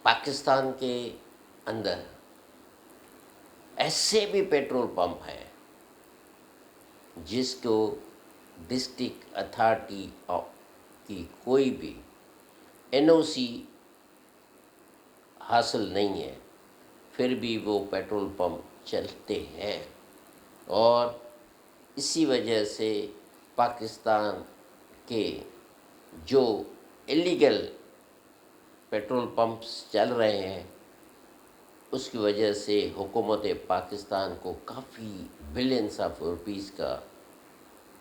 پاکستان کے اندر ایسے بھی پیٹرول پمپ ہیں جس کو ڈسٹرکٹ اتھارٹی کی کوئی بھی این او سی حاصل نہیں ہے، پھر بھی وہ پیٹرول پمپ چلتے ہیں، اور اسی وجہ سے پاکستان کے جو الیگل پیٹرول پمپس چل رہے ہیں اس کی وجہ سے حکومت پاکستان کو کافی بلینس آف روپیز کا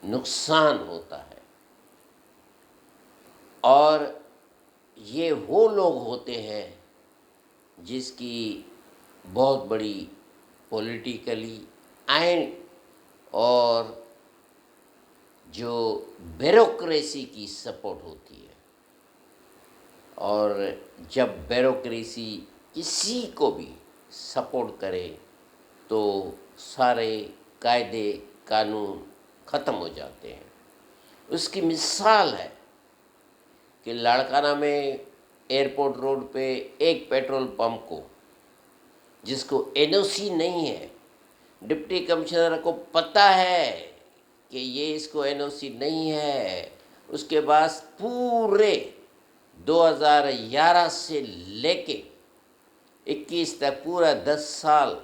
نقصان ہوتا ہے، اور یہ وہ لوگ ہوتے ہیں جس کی بہت بڑی پولیٹیکلی اینڈ اور جو بیوروکریسی کی سپورٹ ہوتی ہے، اور جب بیوروکریسی کسی کو بھی سپورٹ کرے تو سارے قاعدے قانون ختم ہو جاتے ہیں۔ اس کی مثال ہے کہ لاڑکانہ میں ایئرپورٹ روڈ پہ ایک پیٹرول پمپ کو، جس کو این او سی نہیں ہے، ڈپٹی کمشنر کو پتہ ہے کہ یہ اس کو این او سی نہیں ہے، اس کے بعد پورے 2011 سے لے کے 21 تک پورا 10 سال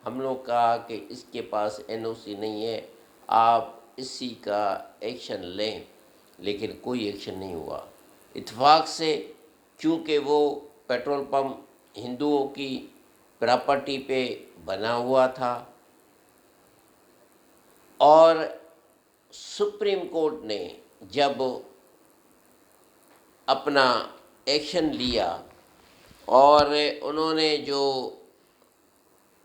ہم لوگ کہا کہ اس کے پاس این او سی نہیں ہے، آپ اسی کا ایکشن لیں، لیکن کوئی ایکشن نہیں ہوا۔ اتفاق سے چونکہ وہ پیٹرول پمپ ہندوؤں کی پراپرٹی پہ بنا ہوا تھا، اور سپریم کورٹ نے جب اپنا ایکشن لیا اور انہوں نے جو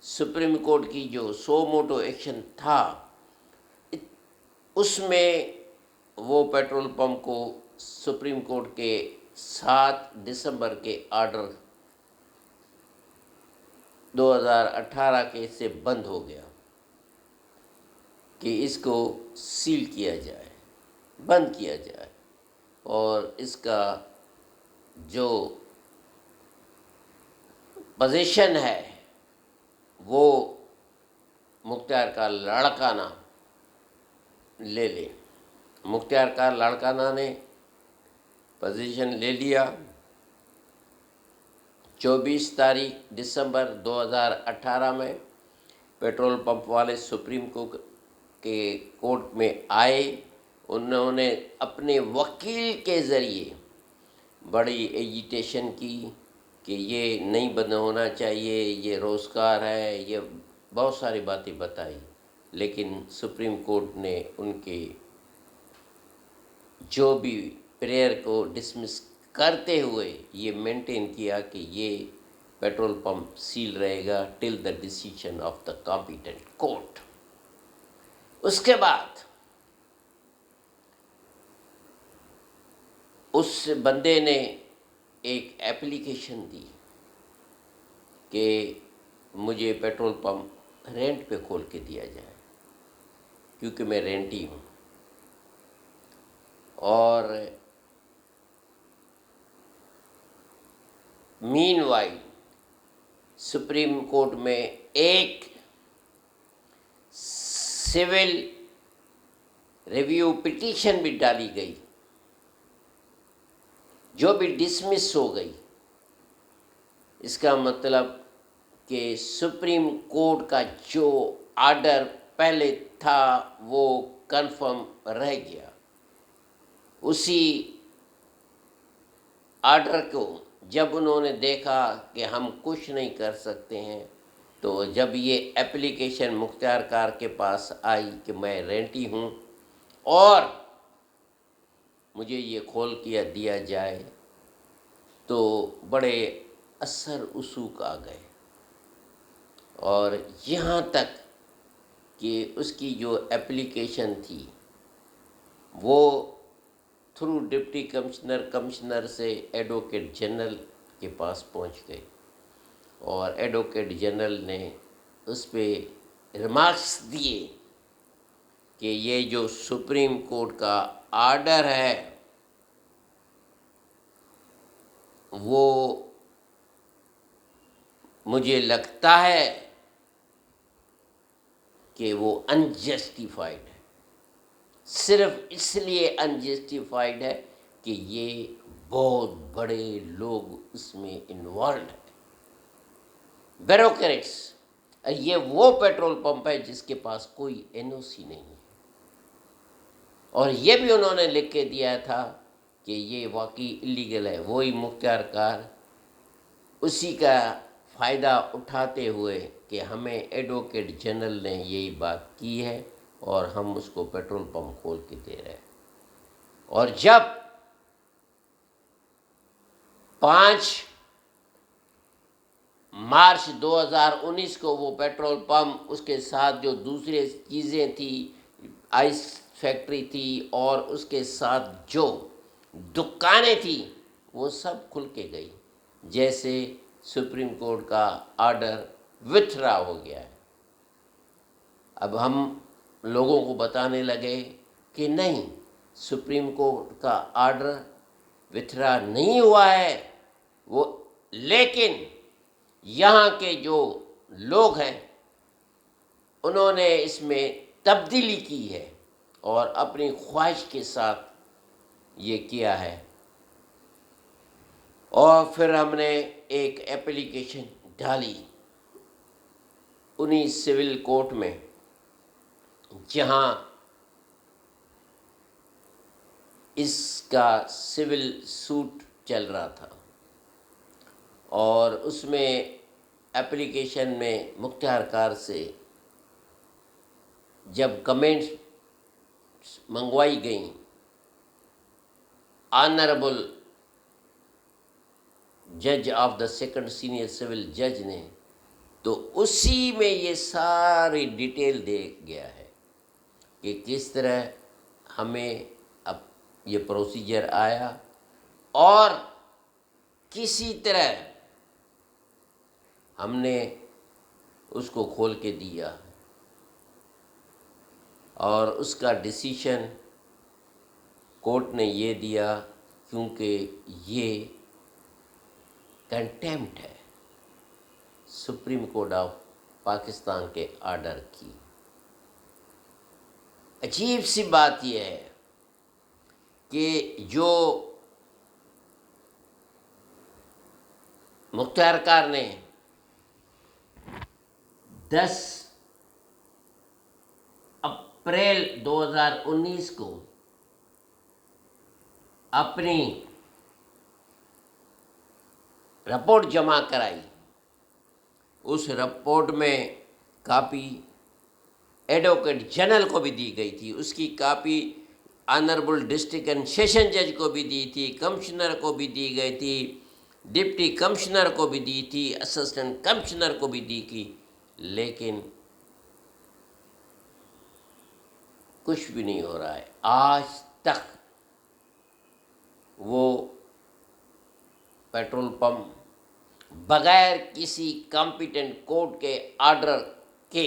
سپریم کورٹ کی جو سو موٹو ایکشن تھا اس میں وہ پیٹرول پمپ کو سپریم کورٹ کے 7 دسمبر کے آرڈر 2018 کے سے بند ہو گیا کہ اس کو سیل کیا جائے، بند کیا جائے، اور اس کا جو پوزیشن ہے وہ مختار کا لاڑکانہ لے لے۔ مختار کا لاڑکانہ نے پوزیشن لے لیا۔ 24 تاریخ دسمبر 2018 میں پیٹرول پمپ والے سپریم کورٹ میں آئے، انہوں نے اپنے وکیل کے ذریعے بڑی ایجیٹیشن کی کہ یہ نہیں بند ہونا چاہیے، یہ روزگار ہے، یہ بہت ساری باتیں بتائی، لیکن سپریم کورٹ نے ان کے جو بھی پریئر کو ڈسمس کرتے ہوئے یہ مینٹین کیا کہ یہ پیٹرول پمپ سیل رہے گا till the decision of the competent court. اس کے بعد اس بندے نے ایک ایپلیکیشن دی کہ مجھے پیٹرول پمپ رینٹ پہ کھول کے دیا جائے، کیونکہ میں رینٹی ہوں، اور مین وائل سپریم کورٹ میں ایک سول ریویو پٹیشن بھی ڈالی گئی جو بھی ڈسمس ہو گئی۔ اس کا مطلب کہ سپریم کورٹ کا جو آرڈر پہلے تھا وہ کنفرم رہ گیا۔ اسی آرڈر کو جب انہوں نے دیکھا کہ ہم کچھ نہیں کر سکتے ہیں، تو جب یہ ایپلیکیشن مختار کار کے پاس آئی کہ میں رینٹی ہوں اور مجھے یہ کھول کیا دیا جائے، تو بڑے اثر رسوخ آ گئے، اور یہاں تک کہ اس کی جو ایپلیکیشن تھی وہ تھرو ڈپٹی کمشنر سے ایڈوکیٹ جنرل کے پاس پہنچ گئی، اور ایڈوکیٹ جنرل نے اس پہ ریمارکس دیے کہ یہ جو سپریم کورٹ کا آرڈر ہے وہ مجھے لگتا ہے کہ وہ انجسٹیفائڈ ہے، صرف اس لیے انجسٹیفائڈ ہے کہ یہ بہت بڑے لوگ اس میں انوالوڈ ہیں، بیوروکریٹس۔ یہ وہ پیٹرول پمپ ہے جس کے پاس کوئی این او سی نہیں ہے، اور یہ بھی انہوں نے لکھ کے دیا تھا کہ یہ واقعی اللیگل ہے۔ وہی مختار کار اسی کا فائدہ اٹھاتے ہوئے کہ ہمیں ایڈوکیٹ جنرل نے یہی بات کی ہے اور ہم اس کو پیٹرول پمپ کھول کے دے رہے ہیں۔ اور جب 5 مارچ 2019 کو وہ پیٹرول پمپ، اس کے ساتھ جو دوسرے چیزیں تھی، آئس فیکٹری تھی اور اس کے ساتھ جو دکانیں تھیں، وہ سب کھل کے گئی، جیسے سپریم کورٹ کا آرڈر وتھڈرا ہو گیا ہے۔ اب ہم لوگوں کو بتانے لگے کہ نہیں، سپریم کورٹ کا آرڈر وتھڈرا نہیں ہوا ہے وہ، لیکن یہاں کے جو لوگ ہیں انہوں نے اس میں تبدیلی کی ہے اور اپنی خواہش کے ساتھ یہ کیا ہے۔ اور پھر ہم نے ایک ایپلیکیشن ڈالی انہی سول کورٹ میں، جہاں اس کا سول سوٹ چل رہا تھا، اور اس میں ایپلیکیشن میں مختار کار سے جب کمنٹس منگوائی گئیں آنریبل جج of the second senior civil جج نے، تو اسی میں یہ ساری ڈیٹیل دے گیا ہے کہ کس طرح ہمیں اب یہ پروسیجر آیا اور کسی طرح ہم نے اس کو کھول کے دیا، اور اس کا ڈیسیشن کورٹ نے یہ دیا کیونکہ یہ کنٹیمپٹ ہے سپریم کورٹ آف پاکستان کے آرڈر کی۔ عجیب سی بات یہ ہے کہ جو مختار کار نے 10 اپریل 2019 کو اپنی رپورٹ جمع کرائی، اس رپورٹ میں کاپی ایڈوکیٹ جنرل کو بھی دی گئی تھی، اس کی copy honourable district and session جج کو بھی دی تھی، کمشنر کو بھی دی گئی تھی، ڈپٹی کمشنر کو بھی دی تھی، اسسٹنٹ کمشنر کو بھی دی تھی، لیکن کچھ بھی نہیں ہو رہا ہے آج تک۔ وہ پیٹرول پمپ بغیر کسی کمپیٹنٹ کورٹ کے آرڈر کے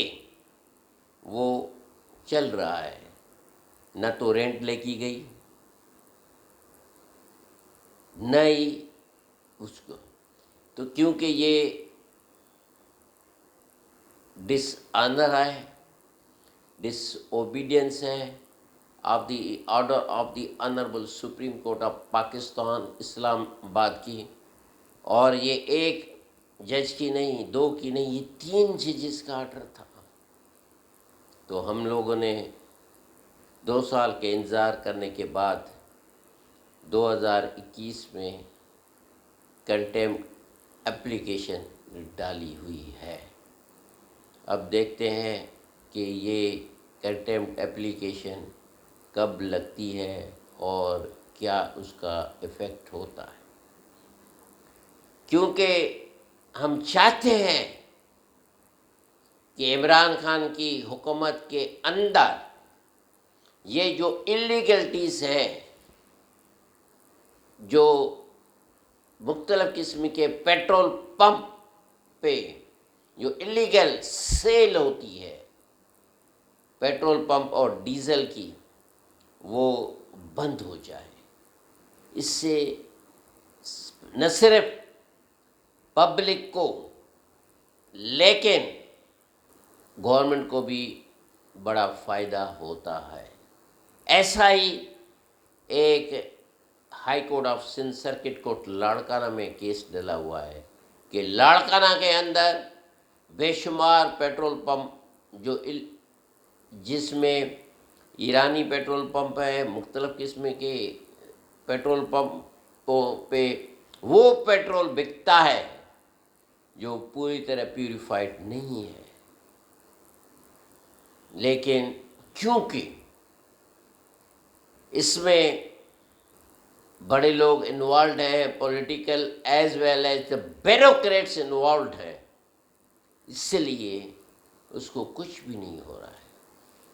وہ چل رہا ہے، نہ تو رینٹ لے کی گئی، نہ ہی اس کو، تو کیونکہ یہ ڈس آنر ہے، ڈس اوبیڈینس ہے of the order of the honourable supreme court of Pakistan Islamabad کی۔ اور یہ ایک جج کی نہیں، 2 کی نہیں، یہ 3 ججز کا آرڈر تھا۔ تو ہم لوگوں نے 2 سال کے انتظار کرنے کے بعد 2021 میں کنٹیمپٹ اپلیکیشن ڈالی ہوئی ہے۔ اب دیکھتے ہیں کہ یہ کنٹیمپٹ اپلیکیشن کب لگتی ہے اور کیا اس کا ایفیکٹ ہوتا ہے، کیونکہ ہم چاہتے ہیں کہ عمران خان کی حکومت کے اندر یہ جو اللیگلٹیز ہیں، جو مختلف قسم کے پیٹرول پمپ پہ جو اللیگل سیل ہوتی ہے پیٹرول پمپ اور ڈیزل کی، وہ بند ہو جائے۔ اس سے نہ صرف پبلک کو لیکن گورنمنٹ کو بھی بڑا فائدہ ہوتا ہے. ایسا ہی ایک high court of Sindh circuit court Larkana میں کیس ڈلا ہوا ہے کہ لاڑکانہ کے اندر بے شمار پیٹرول پمپ جس میں ایرانی پیٹرول پمپ ہے، مختلف قسم کے پیٹرول پمپوں پہ وہ پیٹرول بکتا ہے جو پوری طرح پیوریفائڈ نہیں ہے. لیکن کیونکہ اس میں بڑے لوگ انوالوڈ ہیں، political as well as the bureaucrats involved ہیں، اس لیے اس کو کچھ بھی نہیں ہو رہا ہے.